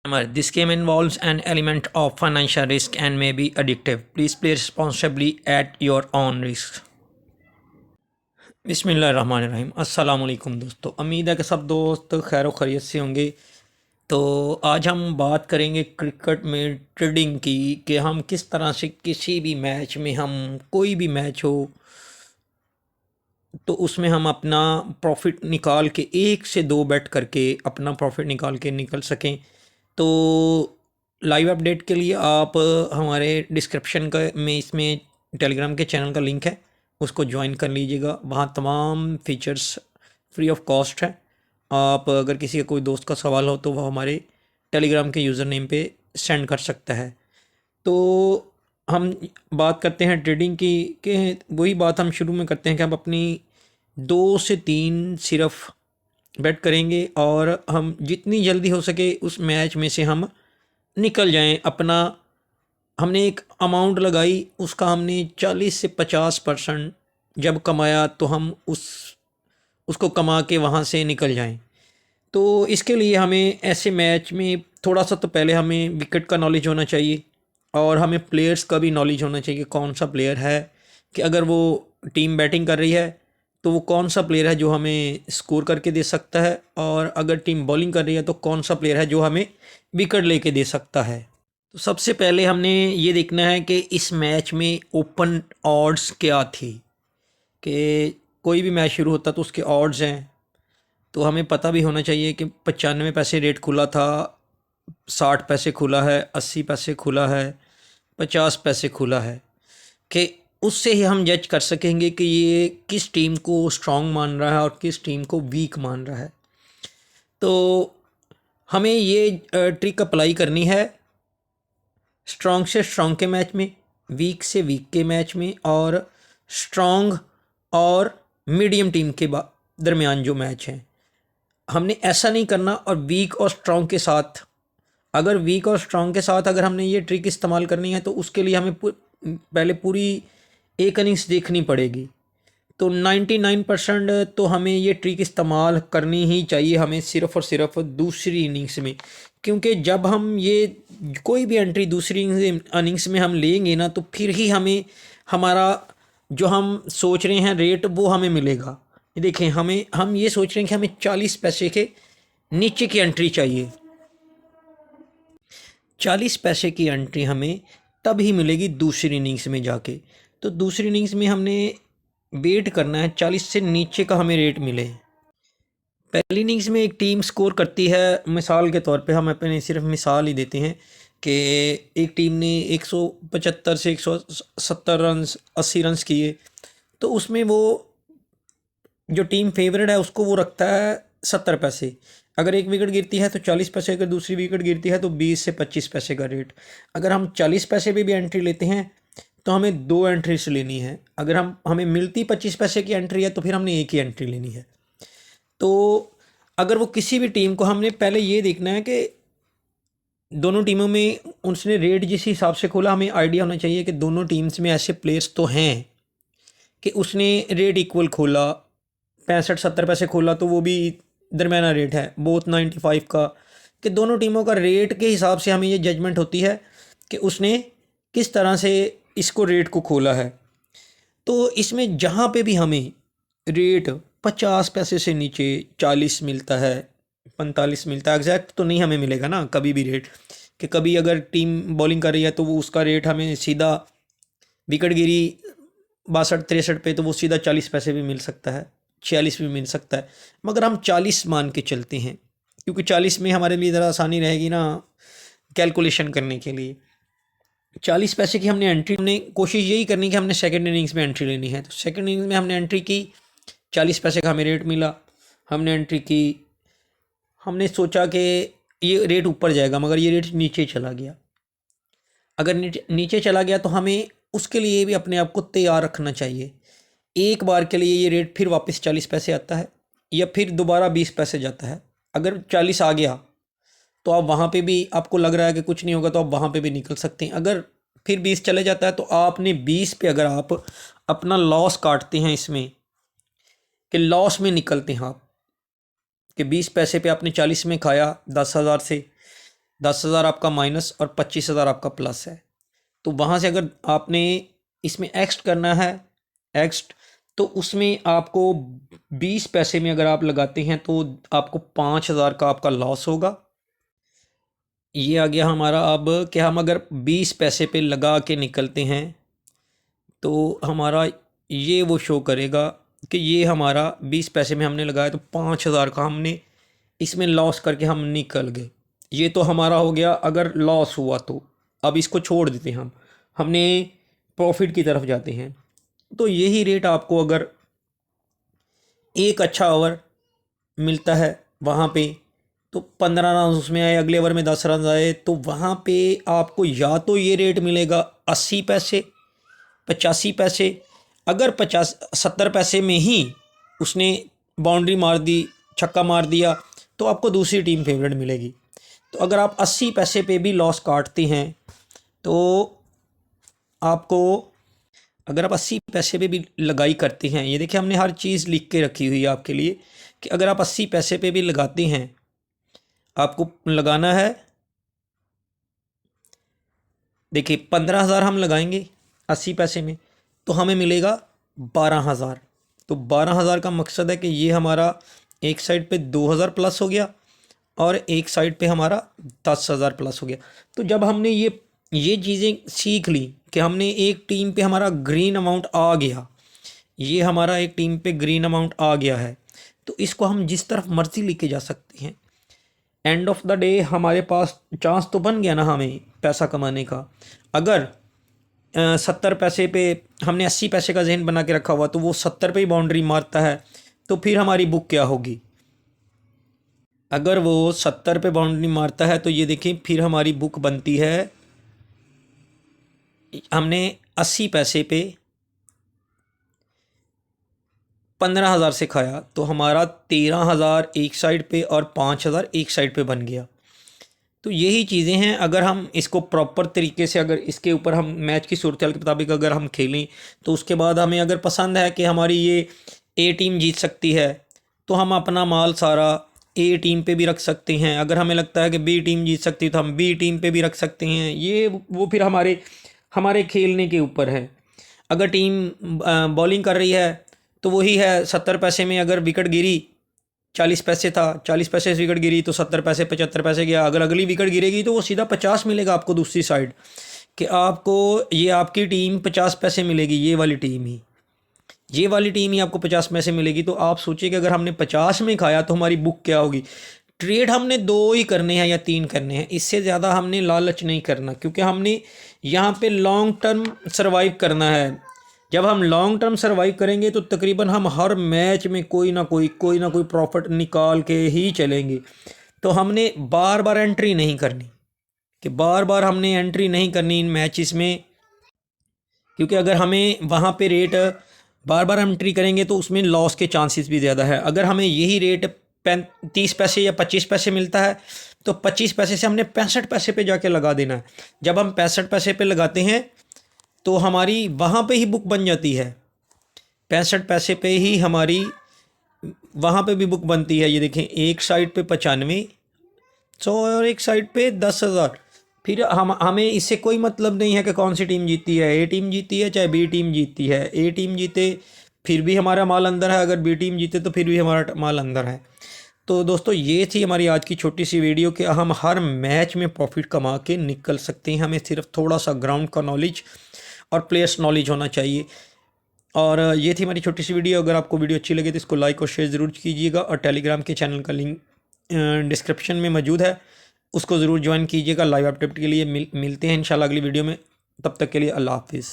This game involves an element of financial risk and may be addictive. Please play responsibly at your own risk. बिस्मिल्लाहिर्रहमानिर्रहीम। अस्सलाम वालेकुम दोस्तों, उम्मीद है कि सब दोस्त खैर खैरियत से होंगे। तो आज हम बात करेंगे क्रिकेट में ट्रेडिंग की कि हम किस तरह से किसी भी मैच में, हम कोई भी मैच हो तो उसमें हम अपना प्रॉफिट निकाल के एक से दो बेट करके अपना प्रॉफिट निकाल के निकल सकें। तो लाइव अपडेट के लिए आप हमारे डिस्क्रिप्शन का में इसमें टेलीग्राम के चैनल का लिंक है, उसको ज्वाइन कर लीजिएगा। वहाँ तमाम फीचर्स फ्री ऑफ कॉस्ट है। आप अगर किसी का कोई दोस्त का सवाल हो तो वह हमारे टेलीग्राम के यूज़र नेम पे सेंड कर सकता है। तो हम बात करते हैं ट्रेडिंग की कि वही बात हम शुरू में करते हैं कि हम अपनी 2 से 3 सिर्फ बेट करेंगे और हम जितनी जल्दी हो सके उस मैच में से हम निकल जाएं। अपना हमने एक अमाउंट लगाई, उसका हमने 40 से 50% जब कमाया तो हम उसको कमा के वहाँ से निकल जाएं। तो इसके लिए हमें ऐसे मैच में थोड़ा सा तो पहले हमें विकेट का नॉलेज होना चाहिए और हमें प्लेयर्स का भी नॉलेज होना चाहिए कि कौन सा प्लेयर है, कि अगर वो टीम बैटिंग कर रही है तो वो कौन सा प्लेयर है जो हमें स्कोर करके दे सकता है, और अगर टीम बॉलिंग कर रही है तो कौन सा प्लेयर है जो हमें विकेट लेके दे सकता है। तो सबसे पहले हमने ये देखना है कि इस मैच में ओपन ऑड्स क्या थी, कि कोई भी मैच शुरू होता तो उसके ऑड्स हैं। तो हमें पता भी होना चाहिए कि 95 पैसे रेट खुला था, 60 पैसे खुला है, 80 पैसे खुला है, 50 पैसे खुला है, कि उससे ही हम जज कर सकेंगे कि ये किस टीम को स्ट्रॉन्ग मान रहा है और किस टीम को वीक मान रहा है। तो हमें ये ट्रिक अप्लाई करनी है स्ट्रॉन्ग से स्ट्रॉन्ग के मैच में, वीक से वीक के मैच में, और स्ट्रॉन्ग और मीडियम टीम के दरमियान जो मैच हैं। हमने ऐसा नहीं करना और वीक और स्ट्रॉन्ग के साथ, अगर वीक और स्ट्रॉन्ग के साथ अगर हमने ये ट्रिक इस्तेमाल करनी है तो उसके लिए हमें पहले पूरी एक इनिंग्स देखनी पड़ेगी। तो 99% तो हमें ये ट्रिक इस्तेमाल करनी ही चाहिए, हमें सिर्फ़ और सिर्फ दूसरी इनिंग्स में। क्योंकि जब हम ये कोई भी एंट्री दूसरी इनिंग्स में हम लेंगे ना, तो फिर ही हमें हमारा जो हम सोच रहे हैं रेट वो हमें मिलेगा। ये देखें, हम ये सोच रहे हैं कि हमें 40 पैसे के नीचे की एंट्री चाहिए। 40 पैसे की एंट्री हमें तब ही मिलेगी दूसरी इनिंग्स में जाके। तो दूसरी इनिंग्स में हमने वेट करना है 40 से नीचे का हमें रेट मिले। पहली इनिंग्स में एक टीम स्कोर करती है, मिसाल के तौर पे हम अपने सिर्फ मिसाल ही देते हैं कि एक टीम ने 175 से 170 रन 80 रन किए, तो उसमें वो जो टीम फेवरेट है उसको वो रखता है 70 पैसे। अगर एक विकेट गिरती है तो 40 पैसे, अगर दूसरी विकेट गिरती है तो 20 से 25 पैसे का रेट। अगर हम 40 पैसे पे भी एंट्री लेते हैं तो हमें दो एंट्रीज लेनी है। अगर हमें मिलती 25 पैसे की एंट्री है तो फिर हमने एक ही एंट्री लेनी है। तो अगर वो किसी भी टीम को, हमने पहले ये देखना है कि दोनों टीमों में उसने रेट जिस हिसाब से खोला, हमें आइडिया होना चाहिए कि दोनों टीम्स में ऐसे प्लेयर्स तो हैं कि उसने रेट इक्वल खोला, 65-70 पैसे खोला तो वो भी दरमियाना रेट है, बोथ 95 का, कि दोनों टीमों का रेट के हिसाब से हमें ये जजमेंट होती है कि उसने किस तरह से इसको रेट को खोला है। तो इसमें जहाँ पे भी हमें रेट 50 पैसे से नीचे 40 मिलता है, 45 मिलता है, एग्जैक्ट तो नहीं हमें मिलेगा ना कभी भी रेट, कि कभी अगर टीम बॉलिंग कर रही है तो वो उसका रेट हमें सीधा विकेट गिरी 62-63 पे तो वो सीधा 40 पैसे भी मिल सकता है, 46 भी मिल सकता है। मगर हम 40 मान के चलते हैं क्योंकि 40 में हमारे लिए ज़रा आसानी रहेगी ना कैलकुलेशन करने के लिए। 40 पैसे की हमने कोशिश यही करनी कि हमने सेकंड इनिंग्स में एंट्री लेनी है। तो सेकंड इनिंग्स में हमने एंट्री की, 40 पैसे का हमें रेट मिला, हमने एंट्री की, हमने सोचा कि ये रेट ऊपर जाएगा मगर ये रेट नीचे चला गया। अगर नीचे चला गया तो हमें उसके लिए भी अपने आप को तैयार रखना चाहिए। एक बार के लिए ये रेट फिर वापस 40 पैसे आता है या फिर दोबारा 20 पैसे जाता है। अगर 40 आ गया तो आप वहाँ पे भी, आपको लग रहा है कि कुछ नहीं होगा तो आप वहाँ पे भी निकल सकते हैं। अगर फिर 20 चले जाता है तो आपने 20 पे अगर आप अपना लॉस काटते हैं इसमें, कि लॉस में निकलते हैं आप, कि 20 पैसे पे आपने 40 में खाया 10,000 से, 10,000 आपका माइनस और 25,000 आपका प्लस है। तो वहाँ से अगर आपने इसमें एक्स्ट करना है, एक्स्ट, तो उसमें आपको 20 पैसे में अगर आप लगाते हैं तो आपको 5,000 का आपका लॉस होगा। ये आ गया हमारा। अब क्या हम अगर 20 पैसे पे लगा के निकलते हैं तो हमारा ये वो शो करेगा कि ये हमारा 20 पैसे में हमने लगाया तो 5,000 का हमने इसमें लॉस करके हम निकल गए। ये तो हमारा हो गया अगर लॉस हुआ तो। अब इसको छोड़ देते हैं, हमने प्रॉफिट की तरफ जाते हैं। तो यही रेट आपको अगर एक अच्छा ओवर मिलता है वहाँ पे, तो 15 रन उसमें आए, अगले ओवर में 10 रन आए, तो वहाँ पे आपको या तो ये रेट मिलेगा 80 पैसे, 85 पैसे। अगर 70 पैसे में ही उसने बाउंड्री मार दी, छक्का मार दिया, तो आपको दूसरी टीम फेवरेट मिलेगी। तो अगर आप 80 पैसे पे भी लॉस काटते हैं तो आपको, अगर आप 80 पैसे पे भी लगाई करते हैं, ये देखिए हमने हर चीज़ लिख के रखी हुई है आपके लिए कि अगर आप 80 पैसे पे भी लगाते हैं, आपको लगाना है, देखिए 15,000 हम लगाएंगे 80 पैसे में तो हमें मिलेगा 12,000। तो 12,000 का मकसद है कि ये हमारा एक साइड पे 2,000 प्लस हो गया और एक साइड पे हमारा 10,000 प्लस हो गया। तो जब हमने ये चीज़ें सीख ली कि हमने एक टीम पे हमारा ग्रीन अमाउंट आ गया, ये हमारा एक टीम पे ग्रीन अमाउंट आ गया है, तो इसको हम जिस तरफ मर्जी लेके जा सकते हैं। एंड ऑफ द डे हमारे पास चांस तो बन गया ना हमें पैसा कमाने का। अगर 70 पैसे पे हमने 80 पैसे का जहन बना के रखा हुआ तो वो 70 पे ही बाउंड्री मारता है, तो फिर हमारी बुक क्या होगी? अगर वो 70 पे बाउंड्री मारता है तो ये देखें फिर हमारी बुक बनती है, हमने 80 पैसे पे 15,000 से खाया तो हमारा 13,000 एक साइड पे और 5,000 एक साइड पे बन गया। तो यही चीज़ें हैं। अगर हम इसको प्रॉपर तरीके से, अगर इसके ऊपर हम मैच की सूरत के मुताबिक अगर हम खेलें, तो उसके बाद हमें अगर पसंद है कि हमारी ये ए टीम जीत सकती है, तो हम अपना माल सारा ए टीम पे भी रख सकते हैं। अगर हमें लगता है कि बी टीम जीत सकती है तो हम बी टीम पे भी रख सकते हैं। ये वो फिर हमारे हमारे खेलने के ऊपर है। अगर टीम बॉलिंग कर रही है तो वही है, 70 पैसे में अगर विकेट गिरी, 40 पैसे था, 40 पैसे से विकेट गिरी तो 70 पैसे 75 पैसे गया। अगर अगली विकेट गिरेगी तो वो सीधा 50 मिलेगा आपको दूसरी साइड, कि आपको ये आपकी टीम 50 पैसे मिलेगी, ये वाली टीम ही आपको 50 पैसे मिलेगी। तो आप सोचिए कि अगर हमने 50 में खाया तो हमारी बुक क्या होगी? ट्रेड हमने 2 ही करने हैं या 3 करने हैं, इससे ज़्यादा हमने लालच नहीं करना, क्योंकि हमने यहाँ पे लॉन्ग टर्म सर्वाइव करना है। जब हम लॉन्ग टर्म सर्वाइव करेंगे तो तकरीबन हम हर मैच में कोई ना कोई प्रॉफिट निकाल के ही चलेंगे। तो हमने बार बार एंट्री नहीं करनी, कि बार बार हमने एंट्री नहीं करनी इन मैचेस में, क्योंकि अगर हमें वहाँ पे रेट बार बार एंट्री करेंगे तो उसमें लॉस के चांसेस भी ज़्यादा है। अगर हमें यही रेट 30 पैसे या 25 पैसे मिलता है तो 25 पैसे से हमने 65 पैसे पे जाके लगा देना है। जब हम 65 पैसे पे लगाते हैं तो हमारी वहाँ पे ही बुक बन जाती है, 65 पैसे पे ही हमारी वहाँ पे भी बुक बनती है। ये देखें, एक साइड पे 95,100 और एक साइड पे 10,000। फिर हमें इससे कोई मतलब नहीं है कि कौन सी टीम जीती है, ए टीम जीती है चाहे बी टीम जीती है। ए टीम जीते फिर भी हमारा माल अंदर है, अगर बी टीम जीते तो फिर भी हमारा माल अंदर है। तो दोस्तों ये थी हमारी आज की छोटी सी वीडियो कि हम हर मैच में प्रॉफिट कमा के निकल सकते हैं। हमें सिर्फ थोड़ा सा ग्राउंड का नॉलेज और प्लेयर्स नॉलेज होना चाहिए। और ये थी हमारी छोटी सी वीडियो। अगर आपको वीडियो अच्छी लगे तो इसको लाइक और शेयर ज़रूर कीजिएगा, और टेलीग्राम के चैनल का लिंक डिस्क्रिप्शन में मौजूद है, उसको ज़रूर ज्वाइन कीजिएगा। लाइव अपडेट के लिए मिलते हैं इंशाल्लाह अगली वीडियो में। तब तक के लिए अल्लाह हाफिज़।